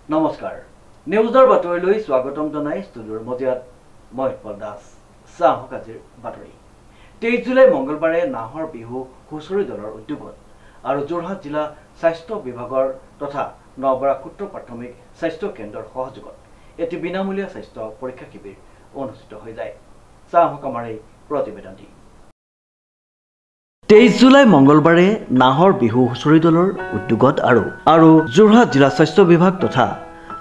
নমস্কাৰ নিউজৰ বাতৰিলৈ স্বাগতম জনাই ষ্টুডিঅ'ৰ মজিয়াত মই উৎপল দাস চাহক আজিৰ বাতৰি 23 জুলাই মঙ্গলবাৰে নাহৰ বিহু হুঁচৰি দলৰ উদ্যোগত আৰু যোৰহাট জিলা স্বাস্থ্য বিভাগৰ তথা নবৰা ক্ষুদ্ৰ প্ৰাথমিক স্বাস্থ্য কেন্দ্ৰৰ সহযোগত এটি বিনামূলীয়া স্বাস্থ্য পৰীক্ষা শিবিৰ অনুষ্ঠিত হৈ যায় চাহক আমাৰ এই প্ৰতিবেদনটি 23 জুলাই মঙ্গলবাৰে নাহৰ বিহু হুঁচৰি দলৰ উদ্যোগত আৰু যোৰহাট জিলা স্বাস্থ্য বিভাগ তথা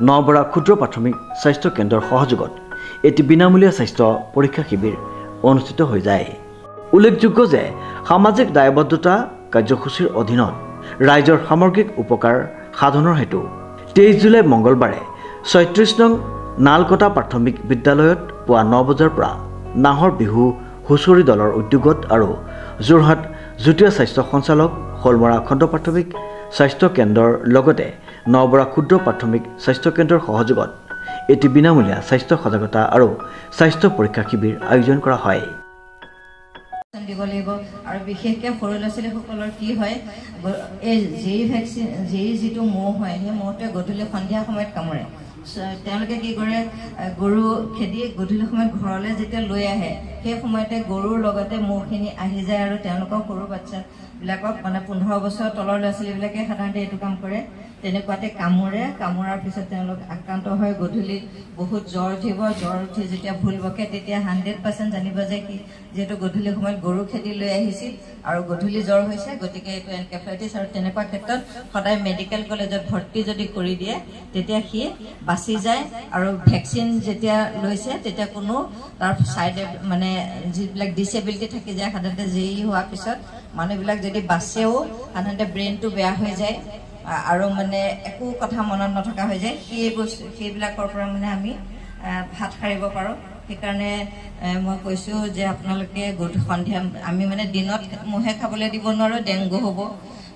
নবৰা ক্ষুদ্ৰ প্ৰাথমিক স্বাস্থ্য কেন্দ্ৰৰ সহযোগত এটি বিনামূলীয়া স্বাস্থ্য পৰীক্ষা শিবিৰ অনুষ্ঠিত হৈ যায় উল্লেখযোগ্য যে সামাজিক দায়বদ্ধতা কাৰ্যসূচীৰ অধীনত ৰাইজৰ সামগ্ৰিক উপকাৰ সাধনৰ হেতু 23 জুলাই মঙ্গলবাৰে 36 নং নালকটা প্ৰাথমিক বিদ্যালয়ত পুৱা 9 বজাৰ পৰা নাহৰ বিহু হুঁচৰি দলৰ উদ্যোগত আৰু যোৰহাট যুটীয়া স্বাস্থ্য সঞ্চালক হলমৰা খণ্ড প্ৰাথমিক স্বাস্থ্য কেন্দ্ৰৰ লগতে নবৰা ক্ষুদ্ৰ প্ৰাথমিক স্বাস্থ্য কেন্দ্ৰৰ সহযোগত এটি বিনামূলীয়া স্বাস্থ্য সজাগতা আৰু স্বাস্থ্য পৰীক্ষা শিবিৰ আয়োজন কৰা হয় দিব লাগিব আৰু বিশেষকৈ সৰু ল'ৰা ছোৱালীসকলৰ কি হয় এই জেই ভেকচিন জেই যিটো মহ হয় সেই মহটোৱে গধূলি সন্ধিয়া সময়ত কামুৰে তেওঁলোকে কি কৰে গৰু খেদি গধূলি সময়ত ঘৰলৈ যেতিয়া লৈ আহে সেই সময়তে গৰুৰ লগতে মহখিনি আহি যায় আৰু তেওঁলোকৰ সৰু বাচ্চাবিলাকক মানে 15 বছৰ তলৰ ল'ৰা ছোৱালীবিলাকে সাধাৰণতে এইটো কাম কৰে তেনেকুৱাতে কামুৰাৰ পিছত তেওঁলোক আক্ৰান্ত হয় গধূলি বহুত জ্বৰ উঠি যেতিয়া ভুল বকে তেতিয়া 100% জানিব যে কি যেহেতু গধূলি সময়ত গৰু খেদি লৈ আহিছিল আৰু গধূলি জ্বৰ হৈছে গতিকে এইটো এনকেফেলাইটিছ আৰু তেনেকুৱা ক্ষেত্ৰত সদায় মেডিকেল কলেজত ভৰ্তি যদি কৰি দিয়ে তেতিয়া সি বাচি যায় আৰু ভেকচিন যেতিয়া লৈছে তেতিয়া কোনো তাৰ সাইড মানে যিবিলাক ডিসেবিলিটি থাকি যায় সাধাৰণতে জেই হোৱাৰ পিছত মানুহবিলাক যদি বাচেও সাধাৰণতে ব্ৰেইনটো বেয়া হৈ যায় আৰু মানে একো কথা মনত নথকা হৈ যায় সেইবিলাকৰ পৰা মানে আমি হাত সাৰিব পাৰোঁ সেইকাৰণে মই কৈছোঁ যে আপোনালোকে সন্ধিয়া আমি মানে দিনত মহে খাবলৈ দিব নোৱাৰোঁ ডেংগু হ'ব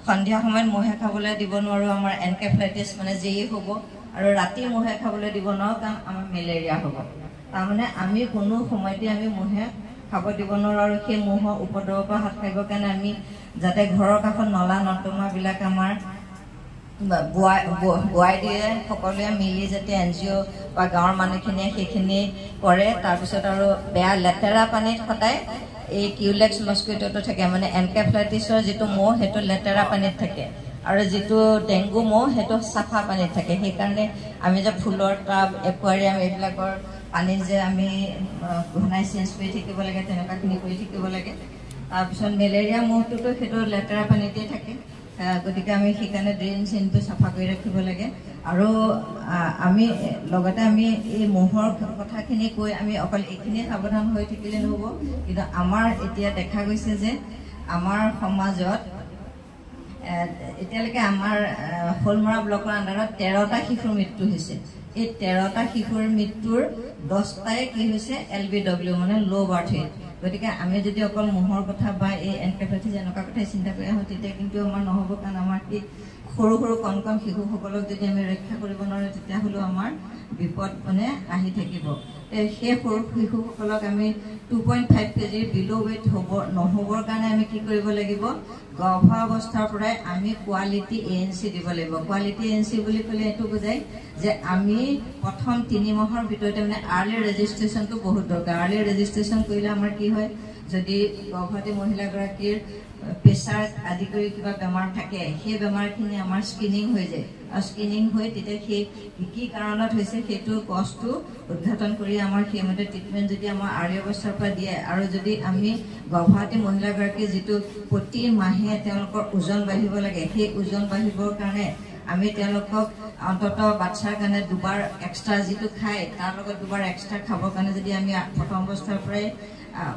সন্ধিয়া সময়ত মহে খাবলৈ দিব নোৱাৰোঁ আমাৰ এনকেফেলাইটিছ মানে জেই হ'ব আৰু ৰাতি মহে খাবলৈ দিব নোৱাৰোঁ কাৰণ আমাৰ মেলেৰিয়া হ'ব তাৰমানে আমি কোনো সময়তে আমি মহে খাব দিব নোৱাৰোঁ আৰু সেই মহৰ উপদ্ৰৱৰ পৰা হাত সাৰিবৰ কাৰণে আমি যাতে ঘৰৰ কাষত নলা নৰ্দমাবিলাক আমাৰ বোৱাই দিয়ে সকলোৱে মিলি যাতে NGO বা গাঁৱৰ মানুহখিনিয়ে সেইখিনি কৰে তাৰপিছত আৰু বেয়া লেতেৰা পানীত সদায় এই কিউলেক্স মস্কিটোটো থাকে মানে এনকেফেলাইটিছৰ যিটো মহ সেইটো লেতেৰা পানীত থাকে আৰু যিটো ডেংগু মহ সেইটো চাফা পানীত থাকে সেইকাৰণে আমি যে ফুলৰ টাব একুৱাৰিয়াম এইবিলাকৰ পানী যে আমি ঘনাই চেঞ্জ কৰি থাকিব লাগে তেনেকুৱাখিনি কৰি থাকিব লাগে তাৰপিছত মেলেৰিয়া মহটোতো সেইটো লেতেৰা পানীতে থাকে গতিকে আমি সেইকাৰণে ড্ৰেইন চেইনটো চাফা কৰি ৰাখিব লাগে আৰু আমি লগতে আমি এই মহৰ কথাখিনি কৈ আমি অকল এইখিনিয়ে সাৱধান হৈ থাকিলে নহ'ব কিন্তু আমাৰ এতিয়া দেখা গৈছে যে আমাৰ সমাজত এতিয়ালৈকে আমাৰ হলমৰা ব্লকৰ আণ্ডাৰত 13টা শিশুৰ মৃত্যু হৈছে এই 13টা শিশুৰ মৃত্যুৰ 10টাই কি হৈছে LBW মানে ল' বাৰ্থ ৱেইট গতিকে আমি যদি অকল মহৰ কথা বা এই এনকেফেলাইটিছ এনেকুৱা কথাই চিন্তা কৰি আহোঁ তেতিয়া কিন্তু আমাৰ নহ'ব কাৰণ আমাৰ এই সৰু কণ শিশুসকলক যদি আমি ৰক্ষা কৰিব নোৱাৰোঁ তেতিয়াহ'লেও আমাৰ বিপদ মানে আহি থাকিব সেই সৰু শিশুসকলক আমি 2.5 কেজিৰ বিল' ৱেইট নহ'বৰ কাৰণে আমি কি কৰিব লাগিব গৰ্ভাৱস্থাৰ পৰাই আমি কোৱালিটি ANC দিব লাগিব কোৱালিটি ANC বুলি ক'লে এইটো বুজায় যে আমি প্ৰথম 3 মাহৰ ভিতৰতে মানে আৰ্লি ৰেজিষ্ট্ৰেশ্যনটো বহুত দৰকাৰ আৰ্লি ৰেজিষ্ট্ৰেশ্যন কৰিলে আমাৰ কি হয় যদি গৰ্ভৱতী মহিলাগৰাকীৰ প্ৰেছাৰ আদি কৰি কিবা বেমাৰ থাকে সেই বেমাৰখিনি আমাৰ স্ক্ৰিনিং হৈ যায় আৰু স্ক্ৰিনিং হৈ তেতিয়া সেই কি কাৰণত হৈছে সেইটো কজটো উদ্ঘাটন কৰি আমাৰ সেইমতে ট্ৰিটমেণ্ট যদি আমাৰ আৰ্লি অৱস্থাৰ পৰা দিয়ে আৰু যদি আমি গৰ্ভৱতী মহিলাগৰাকীৰ যিটো প্ৰতি মাহে তেওঁলোকৰ ওজন বাঢ়িব লাগে সেই ওজন বাঢ়িবৰ কাৰণে আমি তেওঁলোকক অন্ততঃ বাচ্চাৰ কাৰণে দুবাৰ এক্সট্ৰা যিটো খায় তাৰ লগত দুবাৰ এক্সট্ৰা খাবৰ কাৰণে যদি আমি প্ৰথম অৱস্থাৰ পৰাই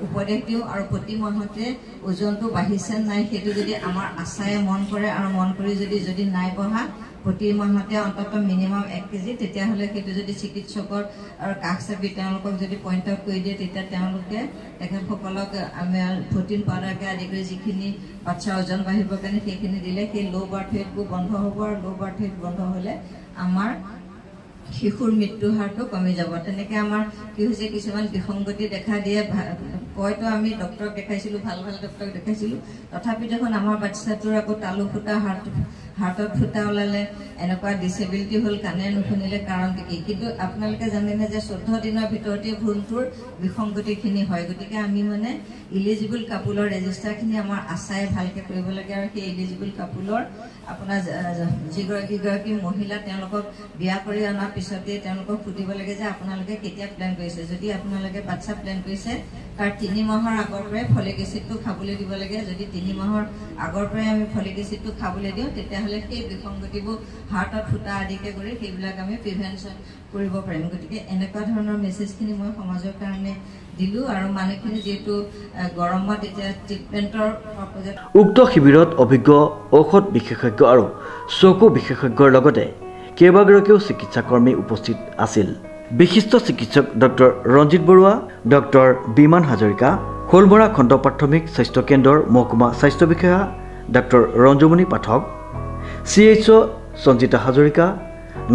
উপদেশ দিওঁ আৰু প্ৰতি মাহতে ওজনটো বাঢ়িছে নাই সেইটো যদি আমাৰ আশায়ে মন কৰে আৰু মন কৰি যদি নাই বঢ়া প্ৰতি মাহতে অন্ততঃ মিনিমাম 1 কেজি তেতিয়াহ'লে সেইটো যদি চিকিৎসকৰ আৰু কাষ চাপি তেওঁলোকক যদি পইণ্ট আউট কৰি দিয়ে তেতিয়া তেওঁলোকে তেখেতসকলক আমি প্ৰটিন পাউডাৰকে আদি কৰি যিখিনি বাচ্চাৰ ওজন বাঢ়িবৰ কাৰণে সেইখিনি দিলে সেই ল' বাৰ্থ ৱেইটবোৰ বন্ধ হ'ব আৰু ল' বাৰ্থ ৱেইট বন্ধ হ'লে আমাৰ শিশুৰ মৃত্যু হাৰটো কমি যাব তেনেকৈ আমাৰ কি হৈছে কিছুমান বিসংগতি দেখা দিয়ে হয়তো আমি ডক্টৰক দেখাইছিলোঁ ভাল ডক্টৰক দেখাইছিলোঁ তথাপি দেখোন আমাৰ বাচ্চাটোৰ আকৌ তালু ফুটা হাৰ্টত ফুটা ওলালে এনেকুৱা ডিসেবিলিটি হল কাণে নুশুনিলে কাৰণটো কি কিন্তু আপোনালোকে জানেনে যে 14 দিনৰ ভিতৰতে ভ্ৰূণটোৰ বিসংগতিখিনি হয় গতিকে আমি মানে ইলিজিবল কাপুলৰ ৰেজিষ্টাৰখিনি আমাৰ আশাই ভালকে কৰিব লাগে আৰু সেই ইলিজিবল কাপুলৰ আপোনাৰ যিগৰাকী মহিলা তেওঁলোকক বিয়া কৰি অনাৰ পিছতে তেওঁলোকক সুধিব লাগে যে আপোনালোকে কেতিয়া প্লেন কৰিছে যদি আপোনালোকে বাচ্চা প্লেন কৰিছে তাৰ 3 মাহৰ আগৰ পৰাই ফলিক এচিডটো খাবলৈ দিব লাগে যদি 3 মাহৰ আগৰ পৰাই আমি ফলিক এচিডটো খাবলৈ দিওঁ তেতিয়াহ'লে সেই বিসংগতিবোৰ হাৰ্টত ফুটা আদিকে কৰি সেইবিলাক আমি প্ৰিভেনশ্যন কৰিব পাৰিম গতিকে এনেকুৱা ধৰণৰ মেছেজখিনি মই সমাজৰ কাৰণে দিলো আৰু মানুহখিনি যেটো গৰমত এতিয়া ট্ৰিটমেন্টৰ উক্ত শিবিৰত অভিজ্ঞ ঔষধ বিশেষজ্ঞ আৰু চকু বিশেষজ্ঞৰ লগতে কেইবাগৰাকীও চিকিৎসাকৰ্মী উপস্থিত আছিল বিশিষ্ট চিকিৎসক ডক্টৰ ৰঞ্জিত বৰুৱা ডক্টৰ বিমান হাজৰিকা খোলমৰা খণ্ড প্ৰাথমিক স্বাস্থ্য কেন্দ্ৰৰ মহকুমা স্বাস্থ্য বিষয়া ডক্টৰ ৰঞ্জুমণি পাঠক CHO সঞ্জিতা হাজৰিকা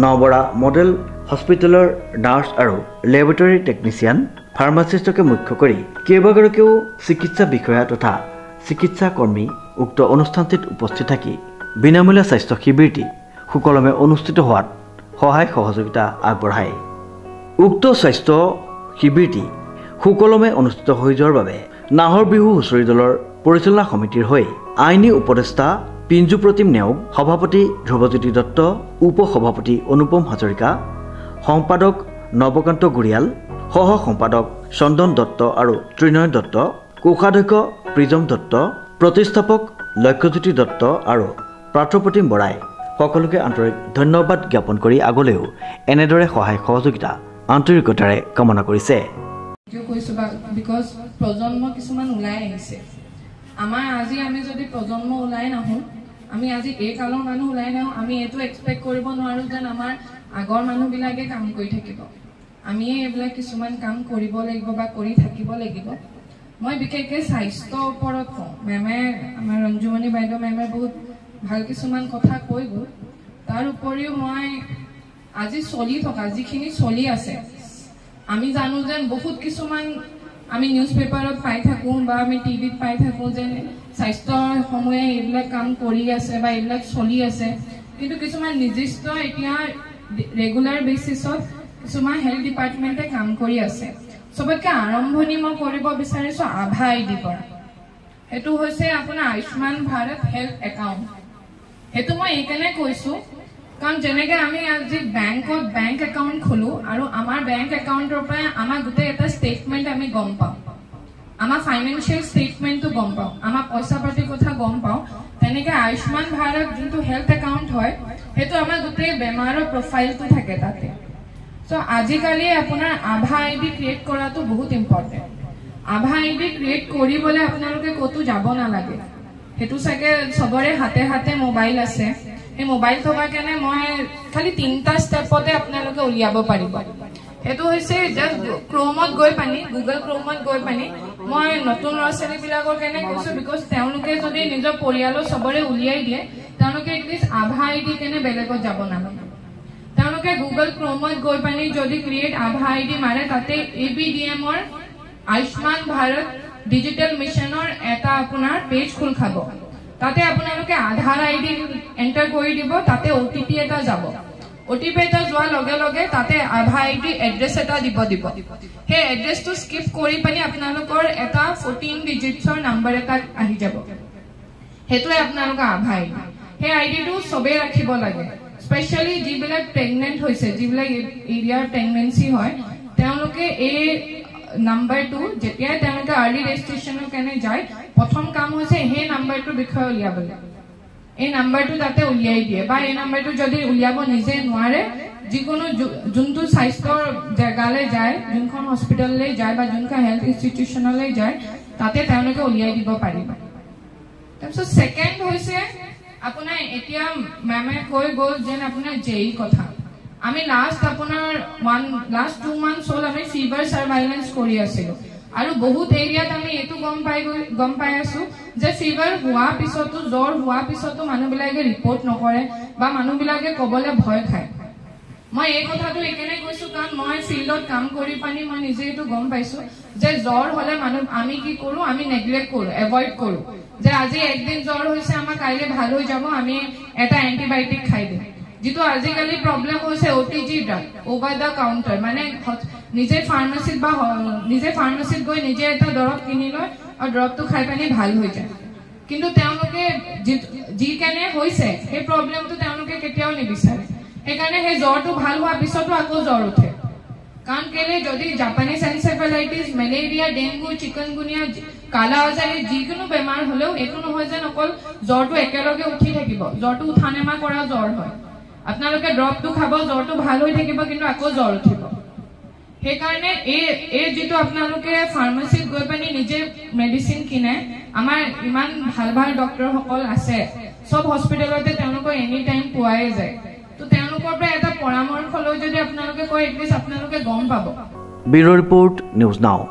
নবৰা মডেল হস্পিটেলৰ নাৰ্ছ আৰু লেবৰেটৰী টেকনিচিয়ান ফাৰ্মাচিষ্টকে মুখ্য কৰি কেইবাগৰাকীও চিকিৎসা বিষয়া তথা চিকিৎসা কৰ্মী উক্ত অনুষ্ঠানটিত উপস্থিত থাকি বিনামূলীয়া স্বাস্থ্য শিবিৰটি সুকলমে অনুষ্ঠিত হোৱাত সহায় সহযোগিতা আগবঢ়ায় উক্ত স্বাস্থ্য শিবিৰটি সুকলমে অনুষ্ঠিত হৈ যোৱাৰ বাবে নাহৰ বিহু হুঁচৰি দলৰ পৰিচালনা সমিতিৰ হৈ আইনী উপদেষ্টা পিঞ্জু প্ৰতিম নেওগ সভাপতি ধ্ৰুৱজ্যোতি দত্ত উপ সভাপতি অনুপম হাজৰিকা সম্পাদক নৱকান্ত গুৰিয়াল সহ সম্পাদক চন্দন দত্ত আৰু ত্ৰিনয়ন দত্ত কোষাধ্যক্ষ প্ৰিজম দত্ত প্ৰতিষ্ঠাপক লক্ষ্যজ্যোতি দত্ত আৰু প্ৰাৰ্থপ্ৰতিম বৰাই সকলোকে আন্তৰিক ধন্যবাদ জ্ঞাপন কৰি আগলৈও এনেদৰে সহায় সহযোগিতা আন্তৰিকতাৰে কামনা কৰিছে বিকজ প্ৰজন্ম কিছুমান ওলাই আহিছে আমাৰ আজি আমি যদি প্ৰজন্ম ওলাই নাহো আমি আজি এই কালৰ মানুহ ওলাই নাহো আমি এটো এক্সপেক্ট কৰিব নোৱাৰো যে আমাৰ আগৰ মানুহবিলাকে কাম কৰি থাকিব আমি এইবিলাক কিছুমান কাম কৰিব লাগিব বা কৰি থাকিব লাগিব মই বিশেষকৈ স্বাস্থ্যৰ ওপৰত কওঁ মেমে আমাৰ ৰঞ্জুমণি বাইদেউ মেমে বহুত ভাল কিছুমান কথা কৈ গ'ল তাৰ উপৰিও মই আজি চলি থকা যিখিনি চলি আছে আমি জানো যে বহুত কিছুমান আমি নিউজ পেপাৰত পাই থাকো বা আমি টিভিত পাই থাকো যে স্বাস্থ্যৰ সমূহে এইবিলাক কাম কৰি আছে বা এইবিলাক চলি আছে কিন্তু কিছুমান নিৰ্দিষ্ট এতিয়া ৰেগুলাৰ বেচিছত কিছুমান হেল্থ ডিপাৰ্টমেণ্টে কাম কৰি আছে সবতকৈ আৰম্ভণি মই কৰিব বিচাৰিছো আভা আইডি পৰা সেইটো হৈছে আপোনাৰ আয়ুষ্মান ভাৰত হেল্থ একাউণ্ট সেইটো মই এইকাৰণে কৈছো কাৰণ যেনেকৈ আমি আজি বেংকত বেংক একাউণ্ট খোলো আৰু আমাৰ বেংক একাউণ্টৰ পৰা আমাৰ গোটেই এটা ষ্টেটমেণ্ট আমি গম পাওঁ আমাৰ ফাইনেন্সিয়েল ষ্টেটমেণ্টটো গম পাওঁ আমাৰ পইচা পাতিৰ কথা গম পাওঁ তেনেকৈ আয়ুষ্মান ভাৰত যোনটো হেল্থ একাউণ্ট হয় সেইটো আমাৰ গোটেই বেমাৰৰ প্ৰফাইলটো থাকে তাতে চ' আজিকালি আপোনাৰ আভা আইডি ক্ৰিয়েট কৰাটো বহুত ইম্পৰ্টেণ্ট আভা আইডি ক্ৰিয়েট কৰিবলৈ আপোনালোকে ক'তো যাব নালাগে সেইটো চাগে চবৰে হাতে হাতে মোবাইল আছে এই মোবাইল থকাৰ কাৰণে মই খালি 3টা ষ্টেপতে আপোনালোকে উলিয়াব পাৰিব সেইটো হৈছে জাষ্ট ক্ৰোমত গৈ পানি গুগল ক্ৰোমত গৈ পানি মই নতুন ল'ৰা ছোৱালীবিলাকৰ কাৰণে কৈছো বিকজ তেওঁলোকে যদি নিজৰ পৰিয়ালৰ চবৰে উলিয়াই দিয়ে তেওঁলোকে এটলিষ্ট আভা আইডি কেনে বেলেগত যাব নালাগে তেওঁলোকে গুগল ক্ৰোমত গৈ পানি যদি ক্ৰিয়েট আভা আইডি মাৰে তাতে ABDMৰ আয়ুষ্মান ভাৰত ডিজিটেল মিছনৰ এটা আপোনাৰ পেজ খোল খাব তাতে আপোনালোকে আধাৰ আইডি এণ্টাৰ কৰি দিব তাতে OTP এটা যাব OTP এটা যোৱাৰ লগে লগে তাতে আভা আইডি এড্ৰেছ এটা দিব সেই এড্ৰেছটো স্কিপ কৰি পানি আপোনালোকৰ এটা 14 ডিজিটছৰ নাম্বাৰ এটা আহি যাব সেইটোৱে আপোনালোকৰ আভা আইডি সেই আইডিটো চবেই ৰাখিব লাগে স্পেচিয়েলি যিবিলাক প্ৰেগনেণ্ট হৈছে যিবিলাক এৰিয়াৰ প্ৰেগনেঞ্চি হয় তেওঁলোকে এই নাম্বাৰটো যেতিয়াই তেওঁলোকে আৰ্লি ৰেজিষ্ট্ৰেশ্যনৰ কাৰণে যায় প্ৰথম কাম হৈছে সেই নাম্বাৰটোৰ বিষয়ে উলিয়াবলৈ এই নাম্বাৰটো তাতে উলিয়াই দিয়ে বা এই নাম্বাৰটো যদি উলিয়াব নিজে নোৱাৰে যিকোনো যোনটো স্বাস্থ্যৰ জেগালৈ যায় যোনখন হস্পিটেললৈ যায় বা যোনখন হেল্থ ইনষ্টিটিউশ্যনলৈ যায় তাতে তেওঁলোকে উলিয়াই দিব পাৰিব তাৰপিছত ছেকেণ্ড হৈছে আপোনাৰ এতিয়া মেমে কৈ গ'ল যেন আপোনাৰ JEE কথা আমি লাষ্ট 2 months হ'ল আমি ফিভাৰ সাৰ্ভাইলেন্স কৰি আছিলো আৰু বহুত এৰিয়াত আমি এটো গম পাই আছো যে ফিভাৰ হোৱা পিছতো জ্বৰ হোৱা পিছতো মানুহবিলাকে ৰিপৰ্ট নকৰে বা মানুহবিলাকে কবলে ভয় খায় মই এই কথাটো একেনে কৈছো কাৰণ মই ফিল্ডত কাম কৰি পানি মই নিজে এইটো গম পাইছো যে জ্বৰ হলে মানুহ আমি কি কৰো আমি নেগলেক্ট কৰো এভয়েড কৰো যে আজি একদিন জ্বৰ হৈছে আমাৰ কাইলে ভাল হৈ যাব আমি এটা এন্টিবায়োটিক খাই দিম যেটো আজিকালি প্ৰবলেম হৈছে ওটিজি ড্ৰাগ ওভাৰ দা কাউন্টাৰ মানে নিজে ফাৰ্মাসিত গৈ নিজে এটা দৰৱ কিনি লয় আৰু দৰৱটো খাই পানি ভাল হৈ যায় কিন্তু তেওঁলোকে যি কেনে হৈছে সেই প্ৰবলেমটো তেওঁলোকে কেতিয়াও নিবিচাৰে সেইকাৰণে সেই জ্বৰটো ভাল হোৱাৰ পিছতো আকৌ জ্বৰ উঠে কাৰণ কেলে যদি Japanese encephalitis malaria dengue chikungunya কালা আজাৰ যিকোনো বেমাৰ হলেও এইটো নহয় যেন অকল জ্বৰটো একেলগে উঠি থাকিব জ্বৰটো উঠা নেমা কৰা জ্বৰ হয় আপোনালোকে ড্ৰপটো খাব জ্বৰটো ভাল হৈ থাকিব কিন্তু আকৌ জ্বৰ উঠিব সেইকাৰণে এই যেটো আপোনালোকে ফাৰ্মাসিত গৈ পানি নিজে মেডিচিন কিনে আমাৰ ইমান ভাল ভাল ডক্টৰ সকল আছে সব হস্পিটেলতে তেওঁলোকৰ এনি টাইম পোৱাই যায় তো তেওঁলোকৰ পৰা এটা পৰামৰ্শ লৈ যদি আপোনালোকে কয় এটলিষ্ট আপোনালোকে গম পাব ব্যুৰো ৰিপোৰ্ট নিউজ নাও